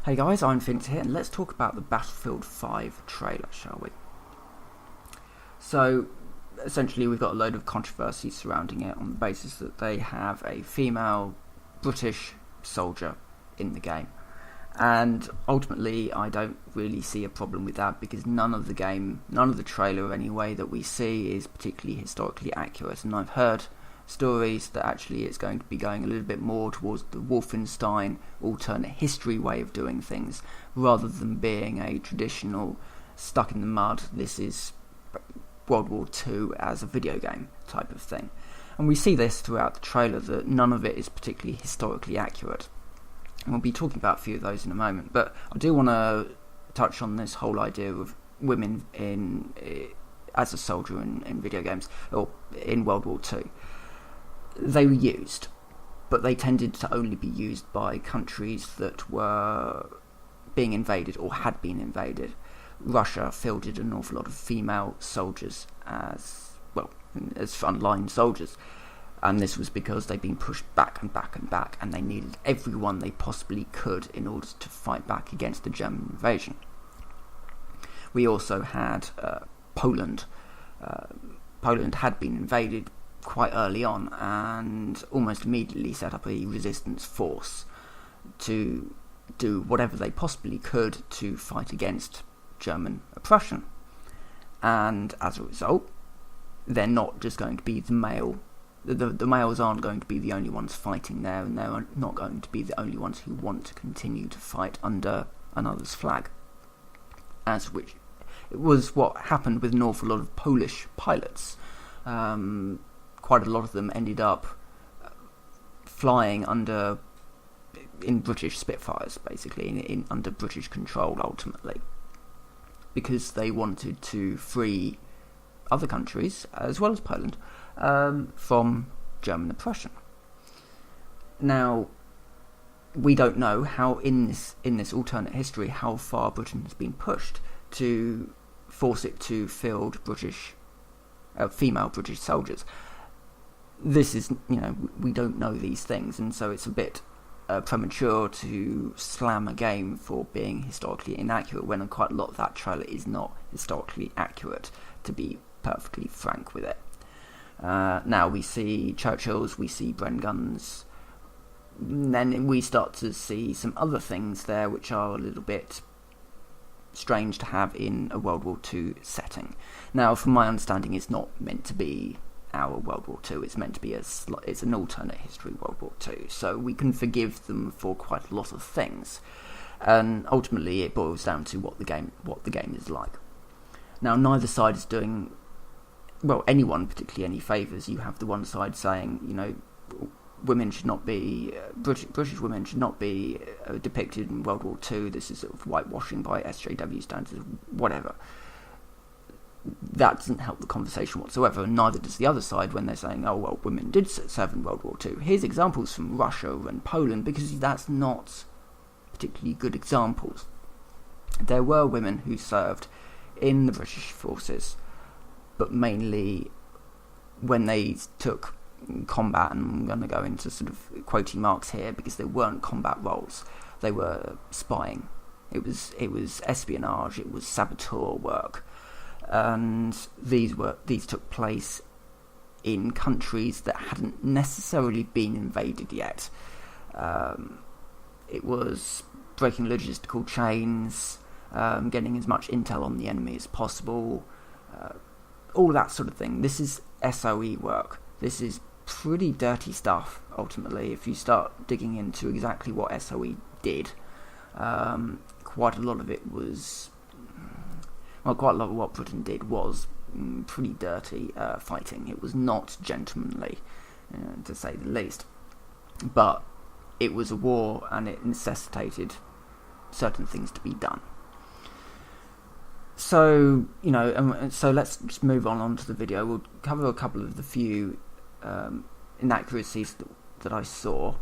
Hey guys, I'm Finch here, and let's talk about the Battlefield 5 trailer, shall we? So, essentially we've got a load of controversy surrounding it on the basis that they have a female British soldier in the game. And ultimately, I don't really see a problem with that because none of the trailer anyway that we see is particularly historically accurate. And I've heard stories that actually it's going to be going a little bit more towards the Wolfenstein alternate history way of doing things, rather than being a traditional stuck in the mud, this is World War II as a video game type of thing. And we see this throughout the trailer, that none of it is particularly historically accurate. And we'll be talking about a few of those in a moment, but I do want to touch on this whole idea of women as a soldier in video games, or in World War II. They were used, but they tended to only be used by countries that were being invaded or had been invaded. Russia fielded an awful lot of female soldiers as frontline soldiers, and this was because they'd been pushed back and back and back, and they needed everyone they possibly could in order to fight back against the German invasion. We also had Poland. Poland had been invaded quite early on and almost immediately set up a resistance force to do whatever they possibly could to fight against German oppression. And as a result, they're not just going to be the males aren't going to be the only ones fighting there, and they're not going to be the only ones who want to continue to fight under another's flag, as which it was what happened with an awful lot of Polish pilots. Quite a lot of them ended up flying in British Spitfires, basically, under British control ultimately, because they wanted to free other countries, as well as Poland, from German oppression. Now, we don't know how in this alternate history how far Britain has been pushed to force it to field female British soldiers. This is, we don't know these things, and so it's a bit premature to slam a game for being historically inaccurate when quite a lot of that trailer is not historically accurate, to be perfectly frank with it. Now we see Churchills, we see Bren guns, then we start to see some other things there which are a little bit strange to have in a World War II setting. Now, from my understanding, it's not meant to be our World War II, it's meant to be it's an alternate history World War II, so we can forgive them for quite a lot of things, and ultimately it boils down to what the game is like. Now, neither side is doing anyone particularly any favours. You have the one side saying, women should not be British women should not be depicted in World War II. This is sort of whitewashing by SJW standards, whatever. That doesn't help the conversation whatsoever, and neither does the other side when they're saying, oh, well, women did serve in World War II. Here's examples from Russia and Poland, because that's not particularly good examples. There were women who served in the British forces, but mainly when they took combat, and I'm going to go into sort of quoting marks here because they weren't combat roles, they were spying. It was espionage, it was saboteur work. And these took place in countries that hadn't necessarily been invaded yet. It was breaking logistical chains, getting as much intel on the enemy as possible, all that sort of thing. This is SOE work. This is pretty dirty stuff, ultimately, if you start digging into exactly what SOE did. Quite a lot of it was... quite a lot of what Britain did was pretty dirty fighting. It was not gentlemanly, to say the least. But it was a war, and it necessitated certain things to be done. So, so let's just move on to the video. We'll cover a couple of the few inaccuracies that I saw.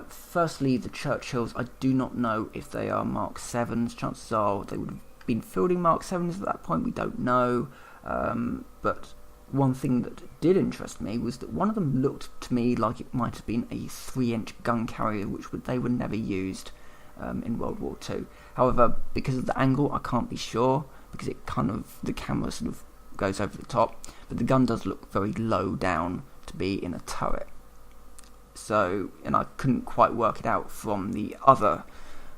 Firstly, the Churchills, I do not know if they are Mark 7s. Chances are they would have been fielding Mark 7s at that point, we don't know. But one thing that did interest me was that one of them looked to me like it might have been a 3-inch gun carrier, which they were never used in World War II. However, because of the angle, I can't be sure, because it the camera sort of goes over the top, but the gun does look very low down to be in a turret. So, and I couldn't quite work it out from the other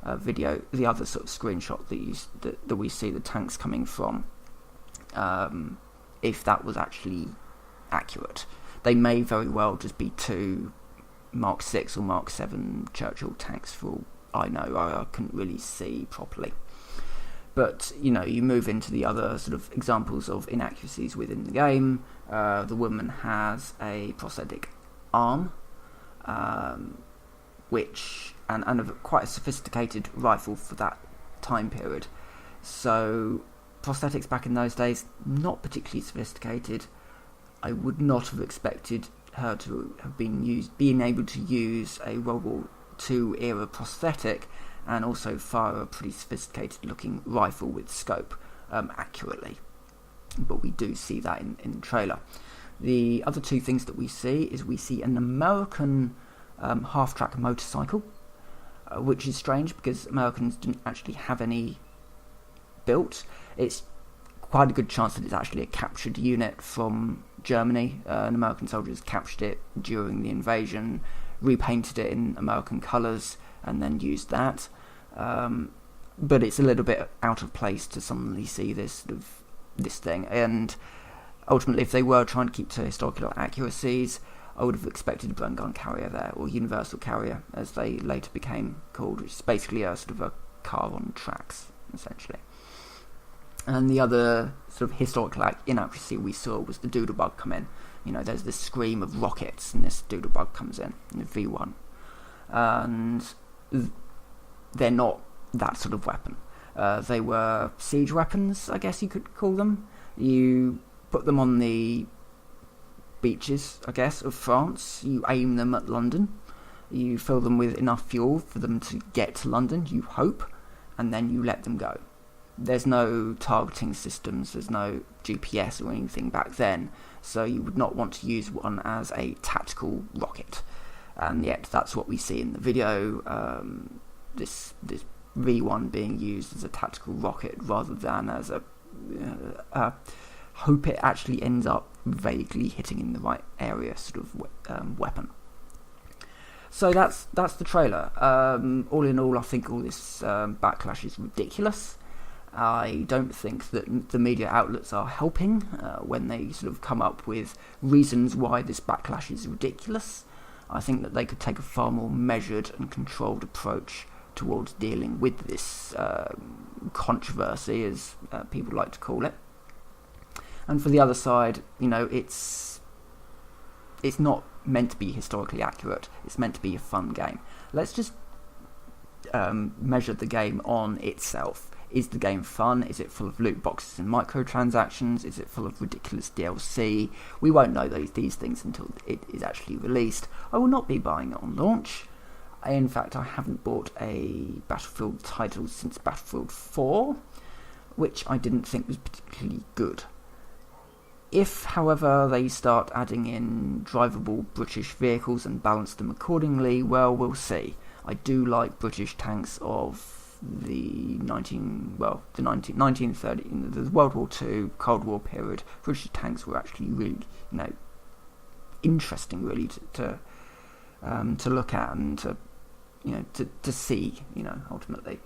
video, the other sort of screenshot that we see the tanks coming from, if that was actually accurate. They may very well just be two Mark 6 or Mark 7 Churchill tanks, for all I know. I couldn't really see properly. But, you know, you move into the other sort of examples of inaccuracies within the game. The woman has a prosthetic arm, which and quite a sophisticated rifle for that time period. So prosthetics back in those days, not particularly sophisticated. I would not have expected her to have being able to use a World War II era prosthetic and also fire a pretty sophisticated looking rifle with scope accurately. But we do see that in the trailer. The other two things that we see is we see an American half-track motorcycle, which is strange because Americans didn't actually have any built. It's quite a good chance that it's actually a captured unit from Germany. An American soldiers captured it during the invasion, repainted it in American colours, and then used that. But it's a little bit out of place to suddenly see this thing. And ultimately, if they were trying to keep to historical accuracies, I would have expected a burn gun carrier there, or universal carrier, as they later became called, which is basically a sort of a car on tracks, essentially. And the other sort of historical inaccuracy we saw was the doodlebug come in. You know, there's this scream of rockets, and this doodlebug comes in the V1. And they're not that sort of weapon. They were siege weapons, I guess you could call them. You put them on the beaches, I guess, of France. You aim them at London. You fill them with enough fuel for them to get to London, you hope, and then you let them go. There's no targeting systems, there's no GPS or anything back then, so you would not want to use one as a tactical rocket. And yet that's what we see in the video, this V1 being used as a tactical rocket rather than as a hope it actually ends up vaguely hitting in the right area sort of weapon. So that's the trailer. All in all, I think all this backlash is ridiculous. I don't think that the media outlets are helping when they sort of come up with reasons why this backlash is ridiculous. I think that they could take a far more measured and controlled approach towards dealing with this controversy, as people like to call it. And for the other side, you know, it's not meant to be historically accurate. It's meant to be a fun game. Let's just measure the game on itself. Is the game fun? Is it full of loot boxes and microtransactions? Is it full of ridiculous DLC? We won't know these things until it is actually released. I will not be buying it on launch. In fact, I haven't bought a Battlefield title since Battlefield 4, which I didn't think was particularly good. If, however, they start adding in drivable British vehicles and balance them accordingly, well, we'll see. I do like British tanks of the 1930, the World War II, Cold War period. British tanks were actually really, you know, interesting, really to look at and to see, you know, ultimately.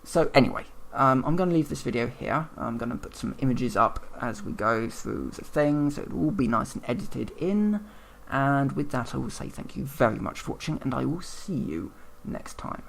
So anyway, I'm going to leave this video here. I'm going to put some images up as we go through the thing, so it will all be nice and edited in. And with that, I will say thank you very much for watching, and I will see you next time.